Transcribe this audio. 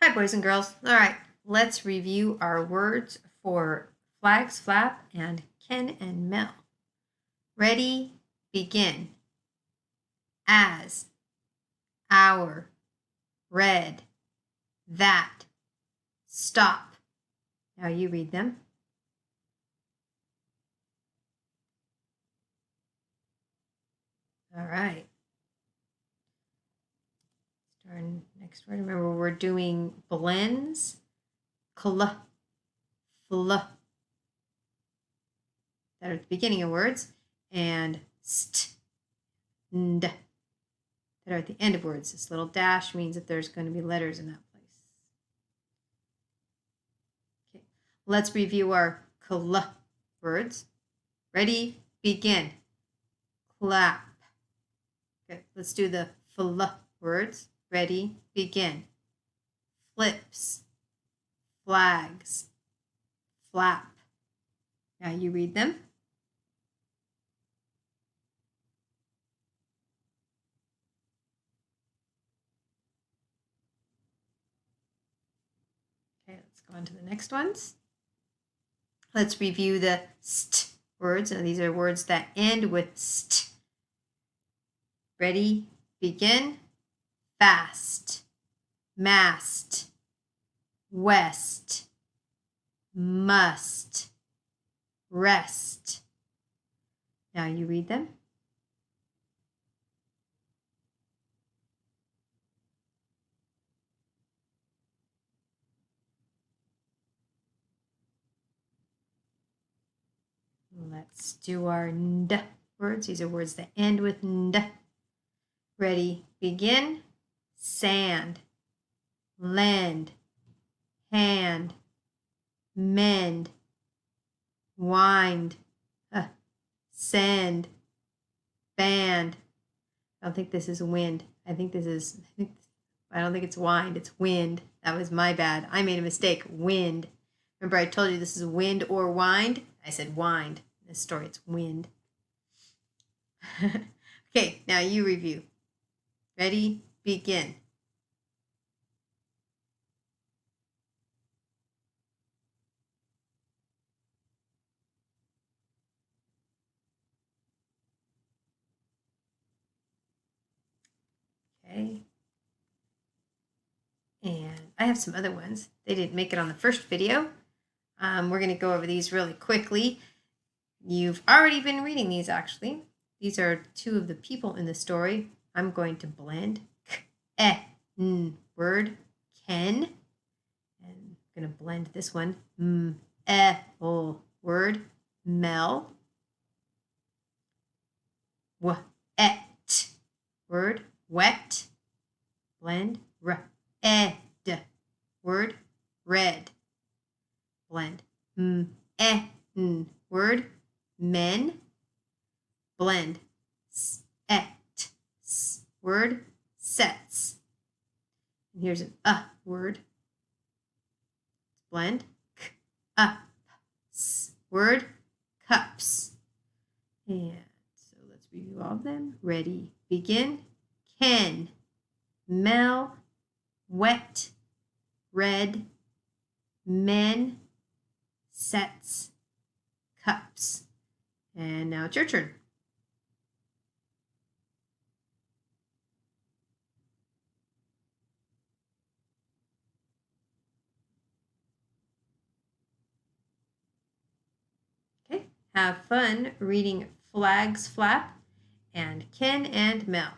Hi, boys and girls. All right, let's review our words for flags flap and Ken and Mel. Ready, begin. As, our, red, that, stop. Now you read them. All right. Our next word. Remember, we're doing blends. Cl, fl, that are at the beginning of words, and st, nd, that are at the end of words. This little dash means that there's going to be letters in that place. Okay, let's review our cl words. Ready, begin. Clap. Okay, let's do the fl words. Ready, begin. Flips, flags, flap. Now you read them. Okay, let's go on to the next ones. Let's review the st words. And these are words that end with st. Ready, begin. Fast, mast, west, must, rest. Now you read them. Let's do our nd words. These are words that end with nd. Ready, begin. Sand, lend, hand, mend, wind, send, band. I don't think this is wind. I don't think it's wind, it's wind. That was my bad. I made a mistake. Wind. Remember I told you this is wind or wind? I said wind. In this story, it's wind. Okay, now you review. Ready, begin. Okay. And I have some other ones. They didn't make it on the first video. We're going to go over these really quickly. You've already been reading these, actually. These are two of the people in the story. I'm going to blend. Word, Ken. And I'm going to blend this one. Word, Mel. Word, wet. Blend. Word, red. Blend. Word, men. Blend. Word, sets. And here's an word. Blend. Up. Word, cups. And so let's review all of them. Ready, begin. Ken, Mel, wet, red, men, sets, cups. And now it's your turn. Okay, have fun reading Flags Flap and Ken and Mel.